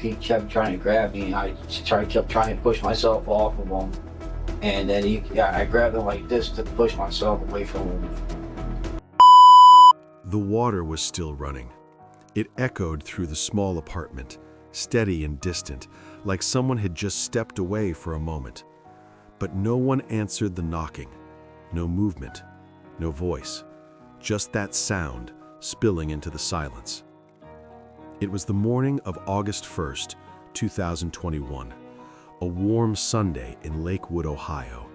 he kept trying to grab me, and I kept trying to push myself off of him. And then I grabbed him like this to push myself away from him. The water was still running. It echoed through the small apartment, steady and distant, like someone had just stepped away for a moment. But no one answered the knocking. No movement, no voice, just that sound spilling into the silence. It was the morning of August 1st, 2021, a warm Sunday in Lakewood, Ohio,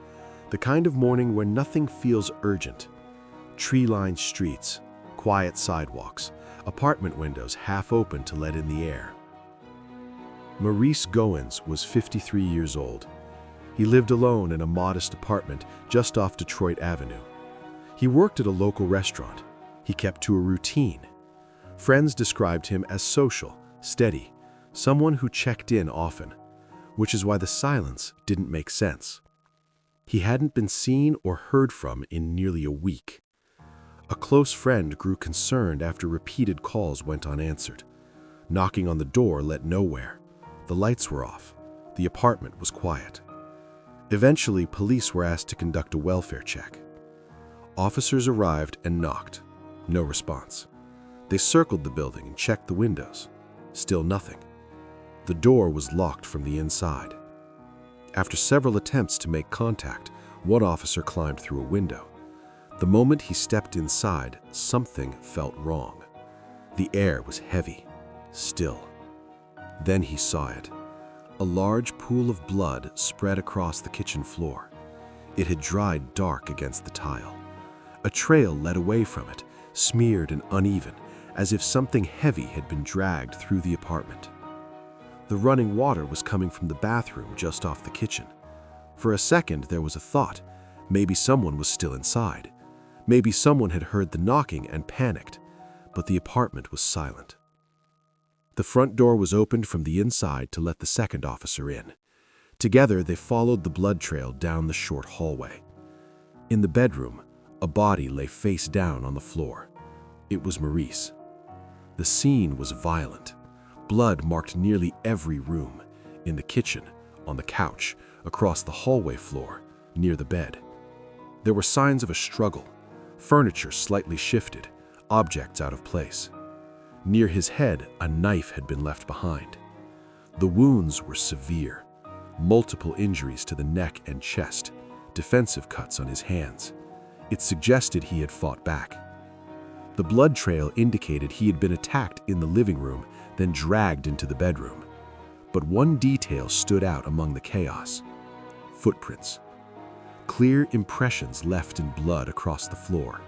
the kind of morning where nothing feels urgent. Tree-lined streets, quiet sidewalks, apartment windows half open to let in the air. Maurice Goins was 53 years old. He lived alone in a modest apartment just off Detroit Avenue. He worked at a local restaurant. He kept to a routine. Friends described him as social, steady, someone who checked in often, which is why the silence didn't make sense. He hadn't been seen or heard from in nearly a week. A close friend grew concerned after repeated calls went unanswered. Knocking on the door led nowhere. The lights were off. The apartment was quiet. Eventually, police were asked to conduct a welfare check. Officers arrived and knocked. No response. They circled the building and checked the windows. Still nothing. The door was locked from the inside. After several attempts to make contact, one officer climbed through a window. The moment he stepped inside, something felt wrong. The air was heavy, still. Then he saw it. A large pool of blood spread across the kitchen floor. It had dried dark against the tile. A trail led away from it, smeared and uneven, as if something heavy had been dragged through the apartment. The running water was coming from the bathroom just off the kitchen. For a second, there was a thought. Maybe someone was still inside. Maybe someone had heard the knocking and panicked, but the apartment was silent. The front door was opened from the inside to let the second officer in. Together, they followed the blood trail down the short hallway. In the bedroom, a body lay face down on the floor. It was Maurice. The scene was violent. Blood marked nearly every room, in the kitchen, on the couch, across the hallway floor, near the bed. There were signs of a struggle. Furniture slightly shifted, objects out of place. Near his head, a knife had been left behind. The wounds were severe. Multiple injuries to the neck and chest, defensive cuts on his hands. It suggested he had fought back. The blood trail indicated he had been attacked in the living room, then dragged into the bedroom. But one detail stood out among the chaos: footprints. Clear impressions left in blood across the floor.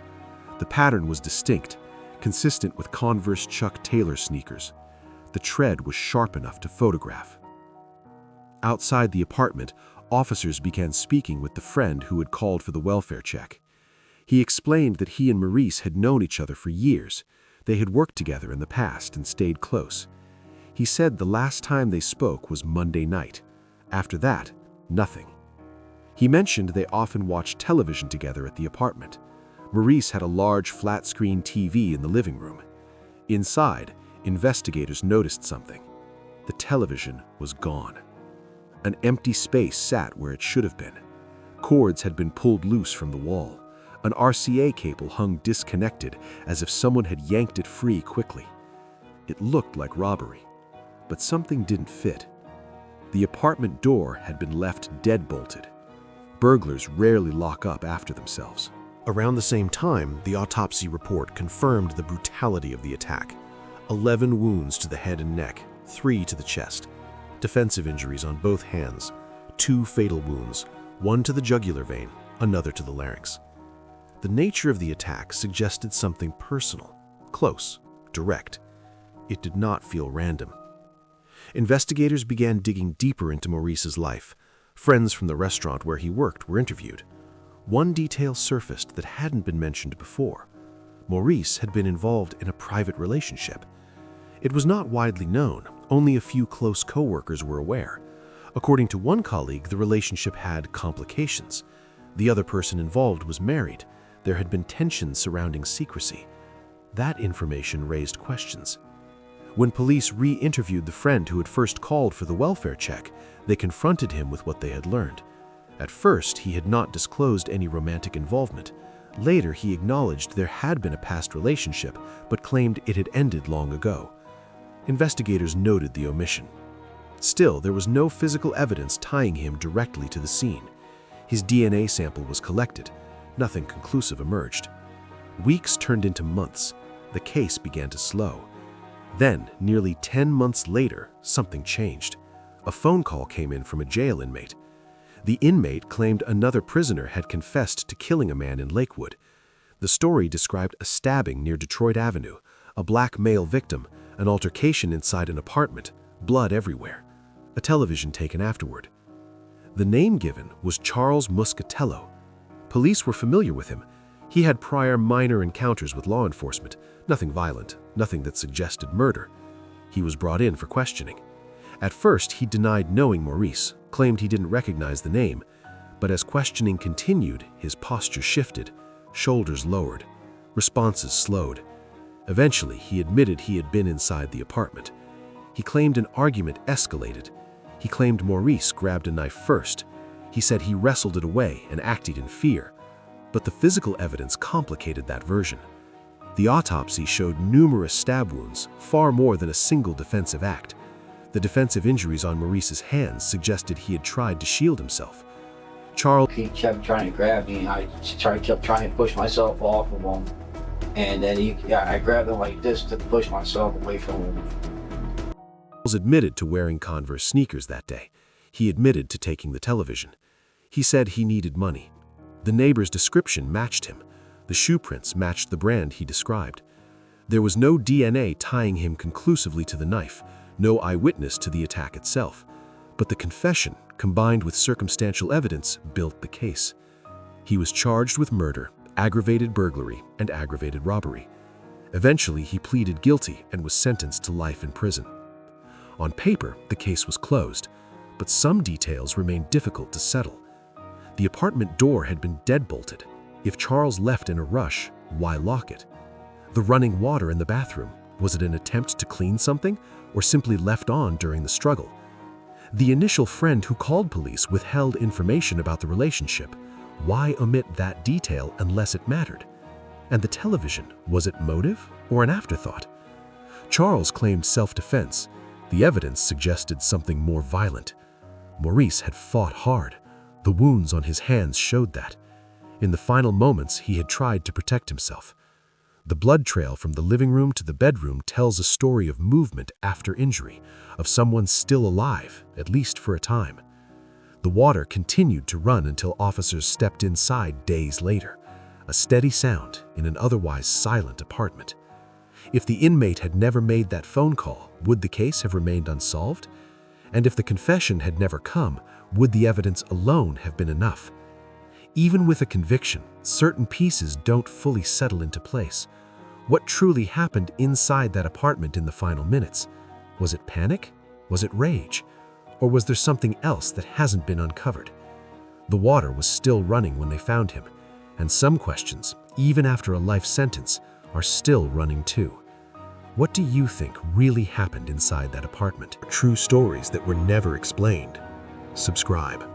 The pattern was distinct, consistent with Converse Chuck Taylor sneakers. The tread was sharp enough to photograph. Outside the apartment, officers began speaking with the friend who had called for the welfare check. He explained that he and Maurice had known each other for years. They had worked together in the past and stayed close. He said the last time they spoke was Monday night. After that, nothing. He mentioned they often watched television together at the apartment. Maurice had a large flat-screen TV in the living room. Inside, investigators noticed something. The television was gone. An empty space sat where it should have been. Cords had been pulled loose from the wall. An RCA cable hung disconnected, as if someone had yanked it free quickly. It looked like robbery, but something didn't fit. The apartment door had been left deadbolted. Burglars rarely lock up after themselves. Around the same time, the autopsy report confirmed the brutality of the attack. 11 wounds to the head and neck, 3 to the chest. Defensive injuries on both hands, 2 fatal wounds, 1 to the jugular vein, another to the larynx. The nature of the attack suggested something personal, close, direct. It did not feel random. Investigators began digging deeper into Maurice's life. Friends from the restaurant where he worked were interviewed. One detail surfaced that hadn't been mentioned before. Maurice had been involved in a private relationship. It was not widely known. Only a few close co-workers were aware. According to one colleague, the relationship had complications. The other person involved was married. There had been tension surrounding secrecy. That information raised questions. When police re-interviewed the friend who had first called for the welfare check, they confronted him with what they had learned. At first, he had not disclosed any romantic involvement. Later, he acknowledged there had been a past relationship, but claimed it had ended long ago. Investigators noted the omission. Still, there was no physical evidence tying him directly to the scene. His DNA sample was collected. Nothing conclusive emerged. Weeks turned into months. The case began to slow. Then, nearly 10 months later, something changed. A phone call came in from a jail inmate. The inmate claimed another prisoner had confessed to killing a man in Lakewood. The story described a stabbing near Detroit Avenue, a black male victim, an altercation inside an apartment, blood everywhere. A television taken afterward. The name given was Charles Muscatello. Police were familiar with him. He had prior minor encounters with law enforcement, nothing violent, nothing that suggested murder. He was brought in for questioning. At first, he denied knowing Maurice, claimed he didn't recognize the name, but as questioning continued, his posture shifted, shoulders lowered, responses slowed. Eventually, he admitted he had been inside the apartment. He claimed an argument escalated. He claimed Maurice grabbed a knife first. He said he wrestled it away and acted in fear. But the physical evidence complicated that version. The autopsy showed numerous stab wounds, far more than a single defensive act. The defensive injuries on Maurice's hands suggested he had tried to shield himself. He kept trying to grab me, and I kept trying to push myself off of him. And then I grabbed him like this to push myself away from him. Charles admitted to wearing Converse sneakers that day. He admitted to taking the television. He said he needed money. The neighbor's description matched him. The shoe prints matched the brand he described. There was no DNA tying him conclusively to the knife, no eyewitness to the attack itself. But the confession, combined with circumstantial evidence, built the case. He was charged with murder, aggravated burglary, and aggravated robbery. Eventually, he pleaded guilty and was sentenced to life in prison. On paper, the case was closed, but some details remained difficult to settle. The apartment door had been deadbolted. If Charles left in a rush, why lock it? The running water in the bathroom, was it an attempt to clean something, or simply left on during the struggle? The initial friend who called police withheld information about the relationship. Why omit that detail unless it mattered? And the television, was it motive or an afterthought? Charles claimed self-defense. The evidence suggested something more violent. Maurice had fought hard. The wounds on his hands showed that. In the final moments, he had tried to protect himself. The blood trail from the living room to the bedroom tells a story of movement after injury, of someone still alive, at least for a time. The water continued to run until officers stepped inside days later, a steady sound in an otherwise silent apartment. If the inmate had never made that phone call, would the case have remained unsolved? And if the confession had never come, would the evidence alone have been enough? Even with a conviction, certain pieces don't fully settle into place. What truly happened inside that apartment in the final minutes? Was it panic? Was it rage? Or was there something else that hasn't been uncovered? The water was still running when they found him, and some questions, even after a life sentence, are still running too. What do you think really happened inside that apartment? True stories that were never explained. Subscribe.